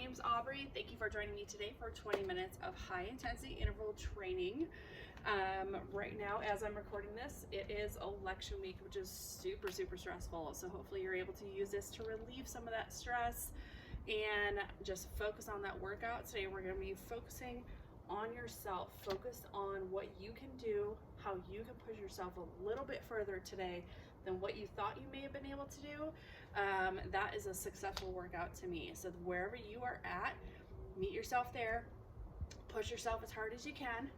name's Aubrey. Thank you for joining me today for 20 minutes of high intensity interval training. Right now, as I'm recording this, it is election week, which is super stressful. So hopefully you're able to use this to relieve some of that stress and just focus on that workout. Today we're going to be focusing on yourself, focus on what you can do, how you can push yourself a little bit further today than what you thought you may have been able to do. That is a successful workout to me. So wherever you are at, meet yourself there, push yourself as hard as you can,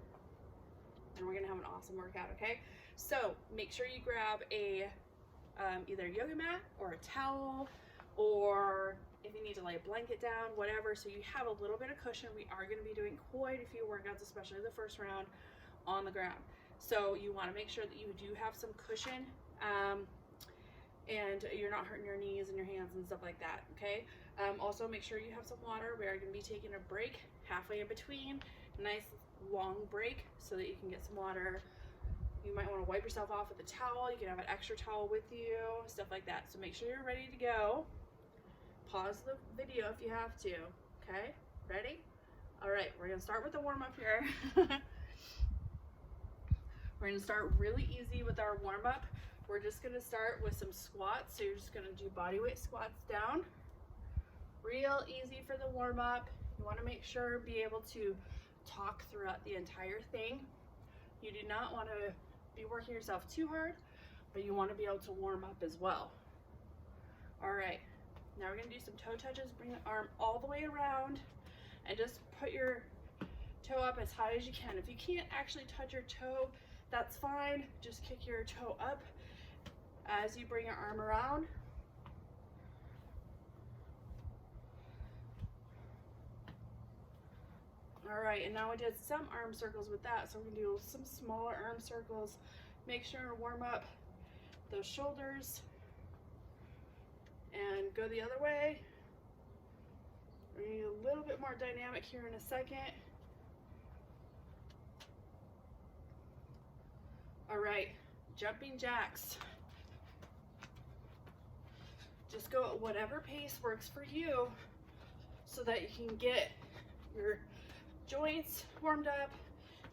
and we're gonna have an awesome workout, okay? So make sure you grab a either a yoga mat or a towel, or if you need to lay a blanket down, whatever, so you have a little bit of cushion. We are gonna be doing quite a few workouts, especially the first round, on the ground. So you wanna make sure that you do have some cushion, and you're not hurting your knees and your hands and stuff like that, okay? Also make sure you have some water. We are gonna be taking a break halfway in between, nice long break so that you can get some water. You might wanna wipe yourself off with a towel. You can have an extra towel with you, stuff like that. So make sure you're ready to go. Pause the video if you have to, okay? Ready? All right, we're gonna start with the warm up here. We're gonna start really easy with our warm up. We're just gonna start with some squats. So you're just gonna do body weight squats down. Real easy for the warm up. You wanna make sure be able to talk throughout the entire thing. You do not wanna be working yourself too hard, but you wanna be able to warm up as well. All right, now we're gonna do some toe touches. Bring the arm all the way around and just put your toe up as high as you can. If you can't actually touch your toe, that's fine. Just kick your toe up as you bring your arm around. All right, and now we did some arm circles with that, so we're gonna do some smaller arm circles. Make sure to warm up those shoulders and go the other way. We're gonna get a little bit more dynamic here in a second. All right, jumping jacks. Just go at whatever pace works for you so that you can get your joints warmed up,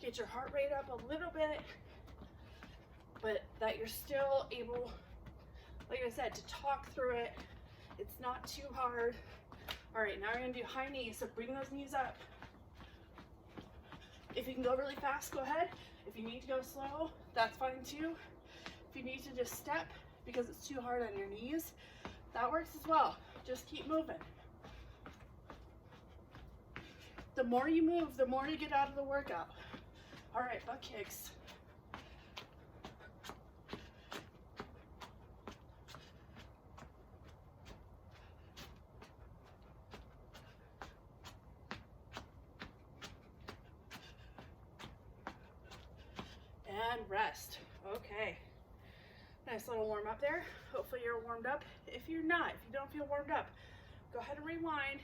get your heart rate up a little bit, but that you're still able, like I said, to talk through it. It's not too hard. All right, now we're gonna do high knees, so bring those knees up. If you can go really fast, go ahead. If you need to go slow, that's fine too. If you need to just step because it's too hard on your knees, that works as well. Just keep moving. The more you move, the more you get out of the workout. All right, butt kicks. And rest. Okay. Nice little warm up there. Hopefully you're warmed up. If you're not, if you don't feel warmed up, go ahead and rewind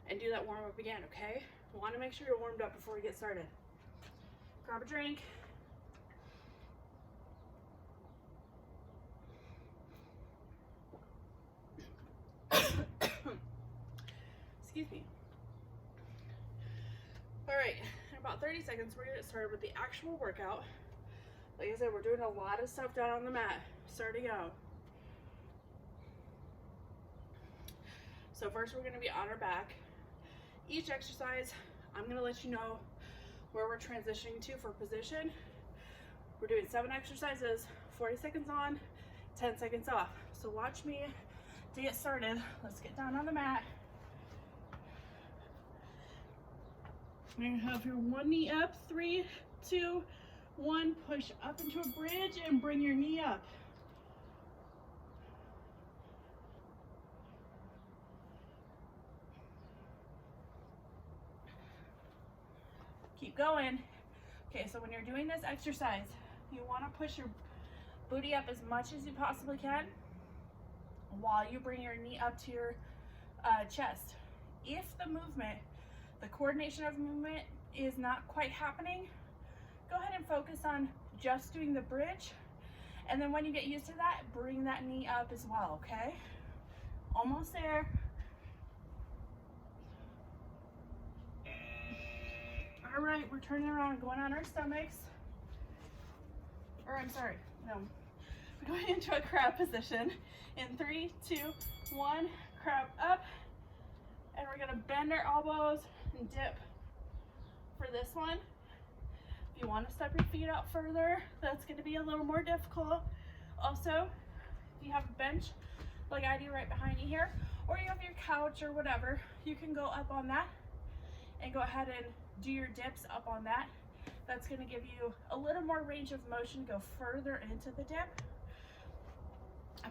and do that warm up again, okay? We want to make sure you're warmed up before we get started. Grab a drink. Excuse me. All right, in about 30 seconds, we're gonna get started with the actual workout. Like I said, we're doing a lot of stuff down on the mat, starting out. So first we're gonna be on our back. Each exercise, I'm gonna let you know where we're transitioning to for position. We're doing 7 exercises, 40 seconds on, 10 seconds off. So watch me to get started. Let's get down on the mat. You're gonna have your one knee up, 3, 2, 1, push up into a bridge and bring your knee up. Keep going. Okay, so when you're doing this exercise, you wanna push your booty up as much as you possibly can while you bring your knee up to your chest. If the movement, the coordination of movement is not quite happening, go ahead and focus on just doing the bridge, and then when you get used to that, bring that knee up as well, okay? Almost there. All right, we're turning around, going on our stomachs. Or I'm sorry, no. We're going into a crab position. In 3, 2, 1, crab up. And we're gonna bend our elbows and dip for this one. If you want to step your feet out further, that's gonna be a little more difficult. Also, if you have a bench like I do right behind you here, or you have your couch or whatever, you can go up on that and go ahead and do your dips up on that. That's gonna give you a little more range of motion, go further into the dip.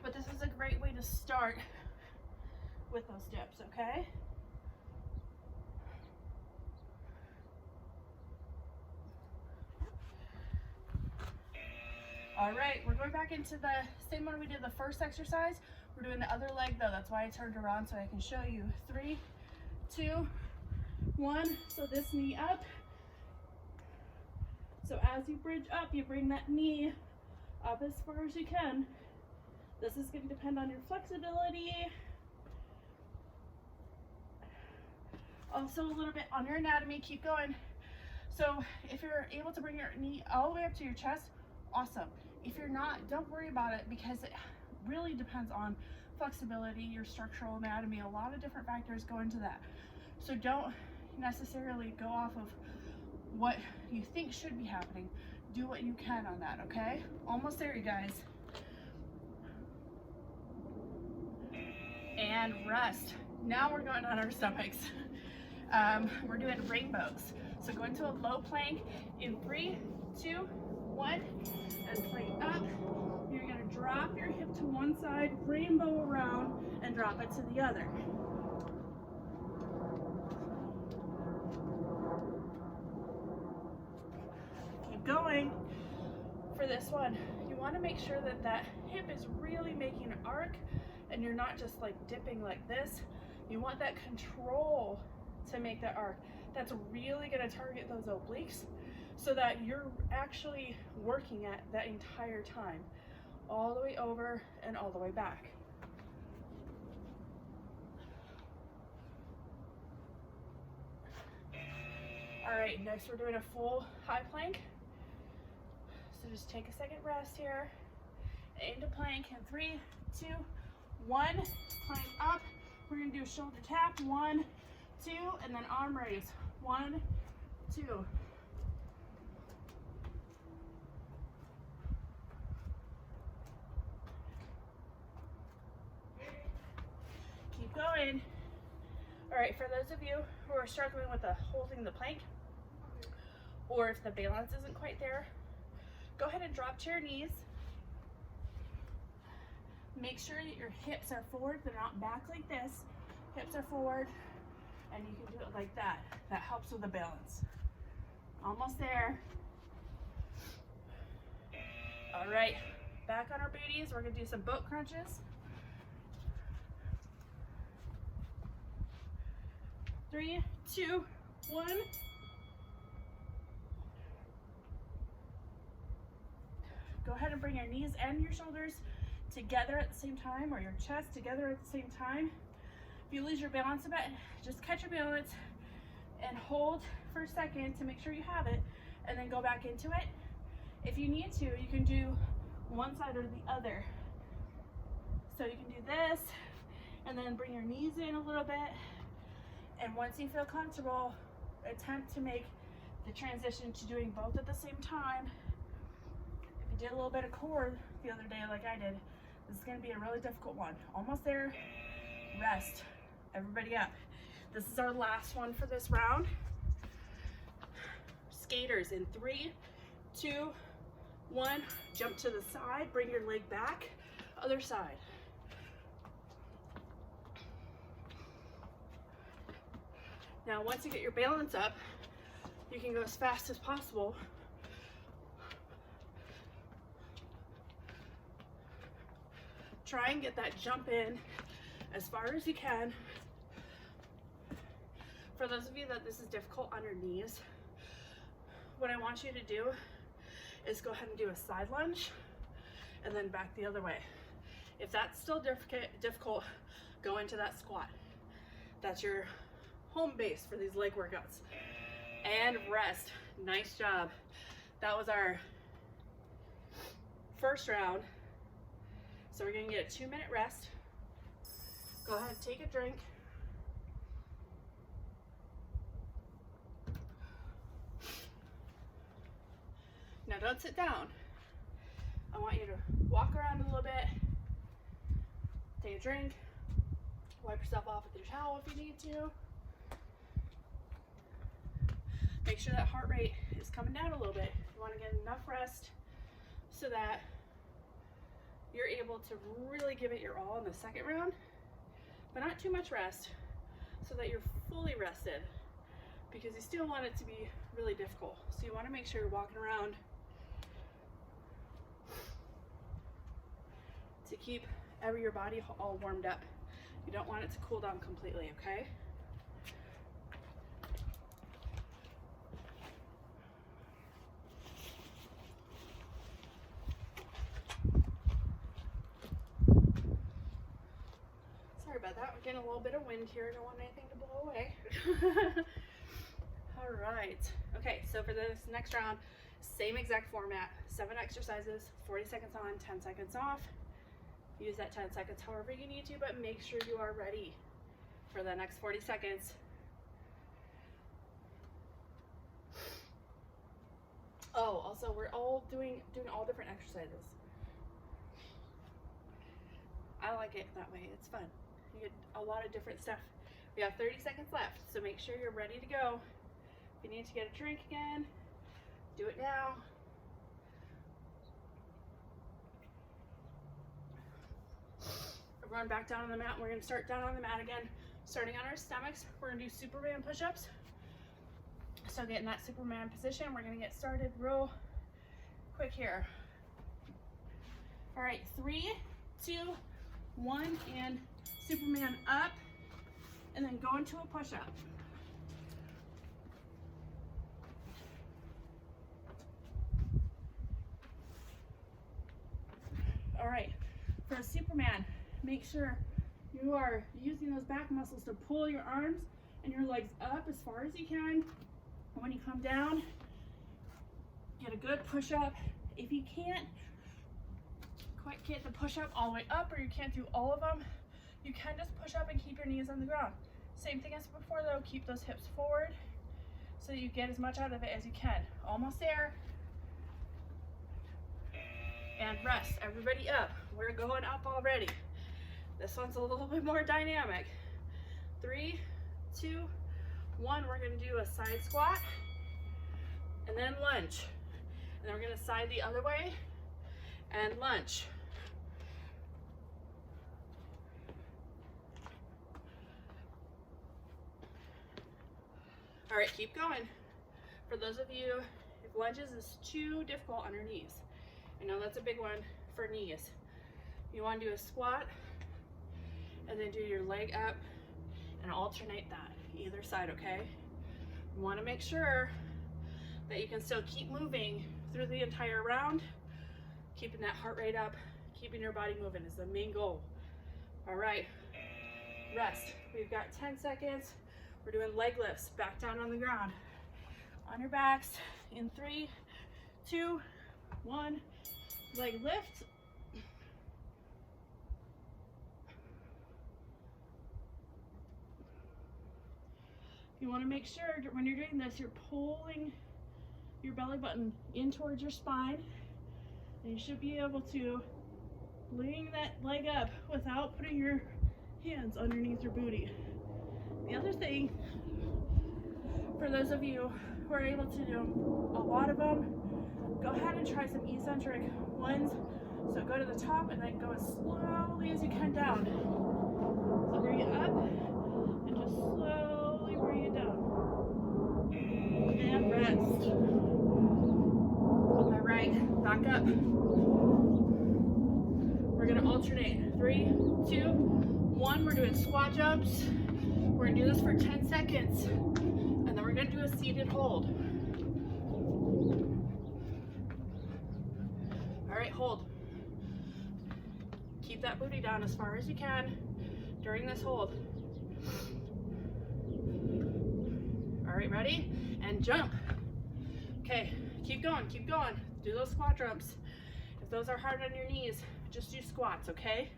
But this is a great way to start with those dips, okay? All right, we're going back into the same one we did the first exercise. We're doing the other leg though. That's why I turned around so I can show you. 3, 2, 1. So this knee up. So as you bridge up, you bring that knee up as far as you can. This is going to depend on your flexibility. Also a little bit on your anatomy. Keep going. So if you're able to bring your knee all the way up to your chest, awesome. If you're not, don't worry about it, because it really depends on flexibility, your structural anatomy. A lot of different factors go into that. So don't necessarily go off of what you think should be happening. Do what you can on that, okay? Almost there, you guys. And rest. Now we're going on our stomachs. We're doing rainbows. So go into a low plank in 3, 2, 1, and plank up. You're gonna drop your hip to one side, rainbow around, and drop it to the other. Keep going. For this one, you wanna make sure that that hip is really making an arc and you're not just like dipping like this. You want that control to make that arc. That's really gonna target those obliques so that you're actually working at that entire time, all the way over and all the way back. All right, next we're doing a full high plank. So just take a second rest here. Into plank in 3, 2, 1. Plank up. We're gonna do a shoulder tap. 1, 2, and then arm raise. 1, 2. Keep going. All right, for those of you who are struggling with holding the plank, or if the balance isn't quite there, go ahead and drop to your knees. Make sure that your hips are forward, they're not back like this. Hips are forward, and you can do it like that. That helps with the balance. Almost there. All right, back on our booties, we're gonna do some boat crunches. 3, 2, 1. Go ahead and bring your knees and your shoulders together at the same time, or your chest together at the same time. If you lose your balance a bit, just catch your balance and hold for a second to make sure you have it, and then go back into it. If you need to, you can do one side or the other. So you can do this, and then bring your knees in a little bit. And once you feel comfortable, attempt to make the transition to doing both at the same time. If you did a little bit of core the other day like I did, this is gonna be a really difficult one. Almost there, rest. Everybody up. This is our last one for this round. Skaters in 3, 2, 1. Jump to the side, bring your leg back, other side. Now, once you get your balance up, you can go as fast as possible. Try and get that jump in as far as you can. For those of you that this is difficult on your knees, what I want you to do is go ahead and do a side lunge and then back the other way. If that's still difficult, go into that squat. That's your home base for these leg workouts. and rest. Nice job. That was our first round. So we're gonna get a 2-minute rest. Go ahead, take a drink. Now don't sit down. I want you to walk around a little bit, take a drink, wipe yourself off with your towel if you need to. Make sure that heart rate is coming down a little bit. You want to get enough rest so that you're able to really give it your all in the second round, but not too much rest, so that you're fully rested, because you still want it to be really difficult. So you want to make sure you're walking around to keep your body all warmed up. You don't want it to cool down completely, okay? Sorry about that. We're getting a little bit of wind here. I don't want anything to blow away. All right. Okay, so for this next round, same exact format. 7 exercises, 40 seconds on, 10 seconds off. Use that 10 seconds however you need to, but make sure you are ready for the next 40 seconds. Oh, also we're all doing all different exercises. I like it that way. It's fun. You get a lot of different stuff. We have 30 seconds left, so make sure you're ready to go. If you need to get a drink again, do it now. We're going back down on the mat. We're going to start down on the mat again, starting on our stomachs. We're going to do Superman push-ups. So get in that Superman position. We're going to get started real quick here. All right, 3, 2, 1, and Superman up, and then go into a push-up. All right, for a Superman, make sure you are using those back muscles to pull your arms and your legs up as far as you can. And when you come down, get a good push-up. If you can't quite get the push-up all the way up, or you can't do all of them, you can just push up and keep your knees on the ground. Same thing as before though, keep those hips forward so you get as much out of it as you can. Almost there. And rest. Everybody up. We're going up already. This one's a little bit more dynamic. 3, 2, 1. We're going to do a side squat and then lunge. And then we're going to side the other way and lunge. All right, keep going. For those of you, if lunges is too difficult on your knees, I know that's a big one for knees. You want to do a squat and then do your leg up and alternate that either side, okay? You want to make sure that you can still keep moving through the entire round, keeping that heart rate up, keeping your body moving is the main goal. All right, rest. We've got 10 seconds. We're doing leg lifts, back down on the ground. On your backs in 3, 2, 1. Leg lift. You want to make sure when you're doing this, you're pulling your belly button in towards your spine, and you should be able to bring that leg up without putting your hands underneath your booty. The other thing, for those of you who are able to do a lot of them, go ahead and try some eccentric ones. So go to the top and then go as slowly as you can down. So bring it up and just slowly bring it down. And rest. All right, back up. We're gonna alternate. 3, 2, 1. We're doing squat jumps. We're gonna do this for 10 seconds. And then we're gonna do a seated hold. All right, hold. Keep that booty down as far as you can during this hold. All right, ready? and jump. Okay, keep going, keep going. Do those squat jumps. If those are hard on your knees, just do squats, okay?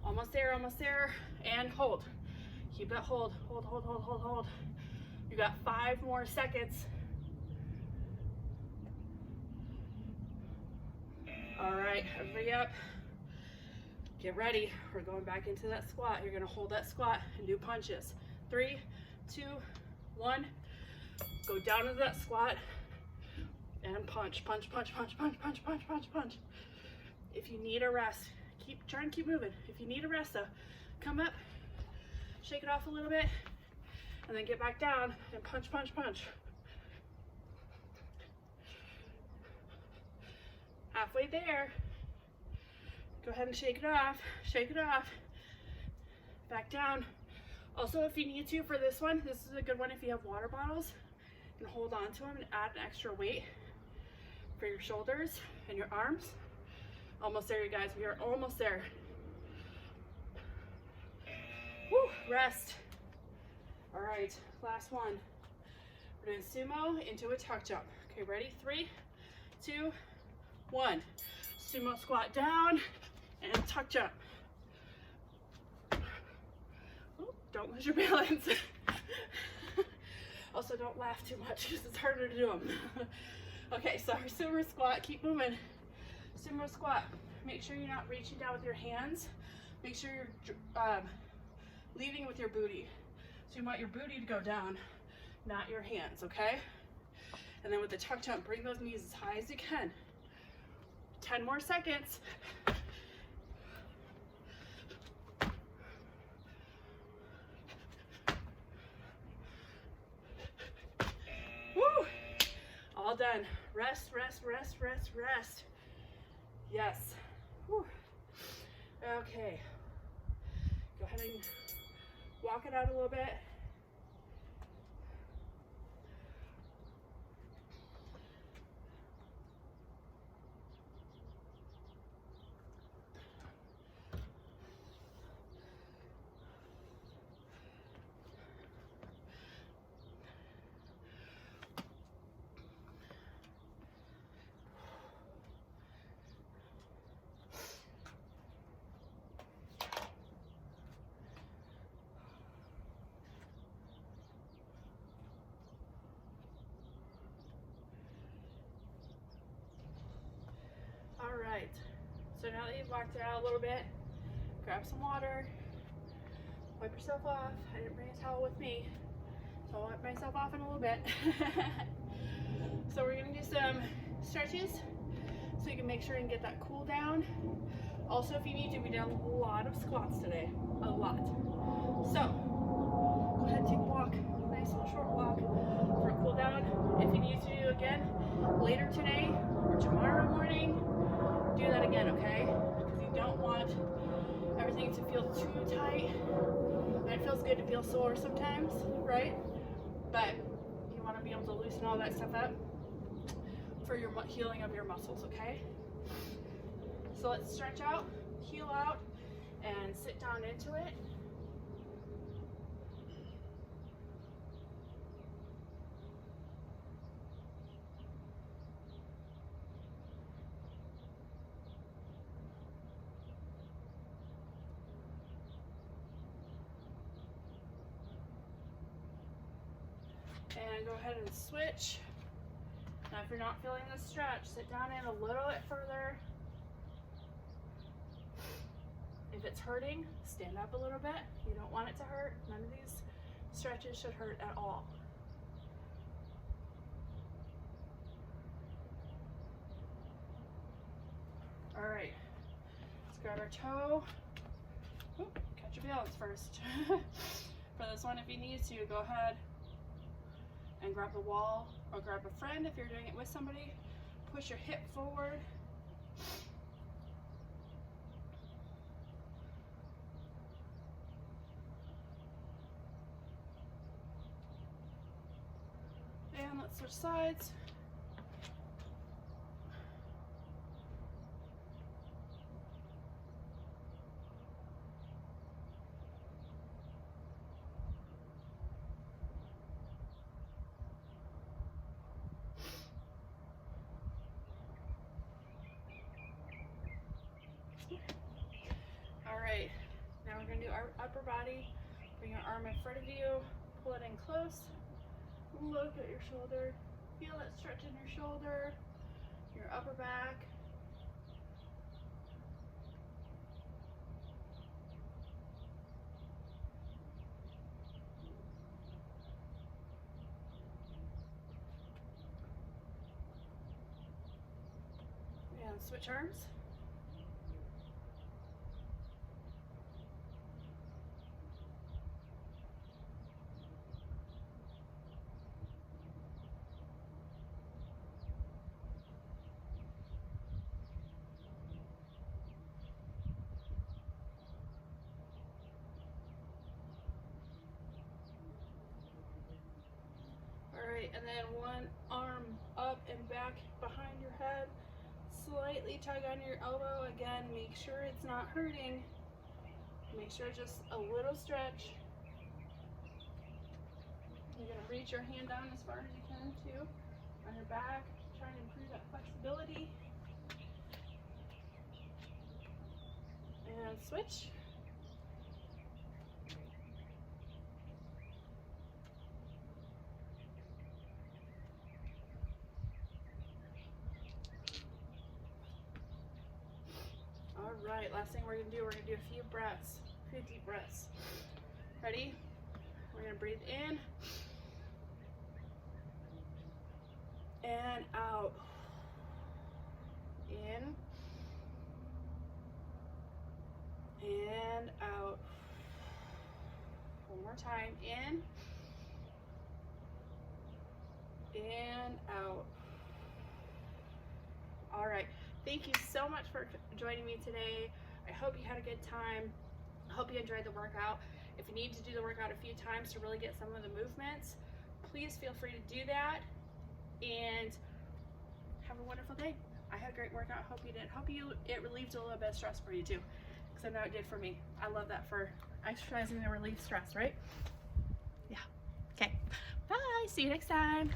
Almost there, and hold. Keep that hold, hold, hold, hold, hold, hold. You got 5 more seconds. All right, everybody up. Get ready, we're going back into that squat. You're gonna hold that squat and do punches. 3, 2, 1. Go down into that squat and punch, punch, punch, punch, punch, punch, punch, punch, punch. If you need a rest, try and keep moving. If you need a rest though, come up, shake it off a little bit, and then get back down and punch, punch, punch. Halfway there. Go ahead and shake it off, back down. Also, if you need to for this one, this is a good one if you have water bottles. You can hold on to them and add an extra weight for your shoulders and your arms. Almost there, you guys, we are almost there. Woo, rest. All right, last one. We're doing sumo into a tuck jump. Okay, ready? 3, 2, 1. Sumo squat down and tuck jump. Ooh, don't lose your balance. Also, don't laugh too much because it's harder to do them. Okay, so our sumo squat, keep moving. Sumo squat, make sure you're not reaching down with your hands. Make sure you're leading with your booty. So you want your booty to go down, not your hands, okay? And then with the tuck jump, bring those knees as high as you can. 10 more seconds. Woo! All done. Rest, rest, rest, rest, rest. Yes. Whew. Okay. Go ahead and walk it out a little bit. All right, so now that you've walked it out a little bit, grab some water, wipe yourself off. I didn't bring a towel with me, so I'll wipe myself off in a little bit. So we're gonna do some stretches so you can make sure and get that cool down. Also, if you need to, we did a lot of squats today, a lot. So go ahead and take a walk, nice little short walk for a cool down. If you need to do it again later today or tomorrow morning, do that again, okay? Because you don't want everything to feel too tight. And it feels good to feel sore sometimes, right? But you want to be able to loosen all that stuff up for your healing of your muscles, okay? So let's stretch out, heel out, and sit down into it. And go ahead and switch. Now if you're not feeling the stretch, sit down in a little bit further. If it's hurting, stand up a little bit. You don't want it to hurt. None of these stretches should hurt at all. All right, let's grab our toe. Oop, catch your balance first. For this one, if you need to, go ahead and grab the wall or grab a friend if you're doing it with somebody. Push your hip forward. And let's switch sides. our upper body. Bring your arm in front of you, pull it in close, look at your shoulder, feel that stretch in your shoulder, your upper back. And switch arms. Alright, and then one arm up and back behind your head. Slightly tug on your elbow. Again, make sure it's not hurting. Make sure just a little stretch. You're going to reach your hand down as far as you can too on your back. Try to improve that flexibility. And switch. Alright, last thing we're going to do, we're going to do a few breaths, a few deep breaths. Ready? We're going to breathe in and out. In and out. One more time. In and out. All right. Thank you so much for joining me today. I hope you had a good time. I hope you enjoyed the workout. If you need to do the workout a few times to really get some of the movements, please feel free to do that. And have a wonderful day. I had a great workout. Hope you did. Hope it relieved a little bit of stress for you too, because I know it did for me. I love that for exercising to relieve stress, right? Yeah. Okay. Bye. See you next time.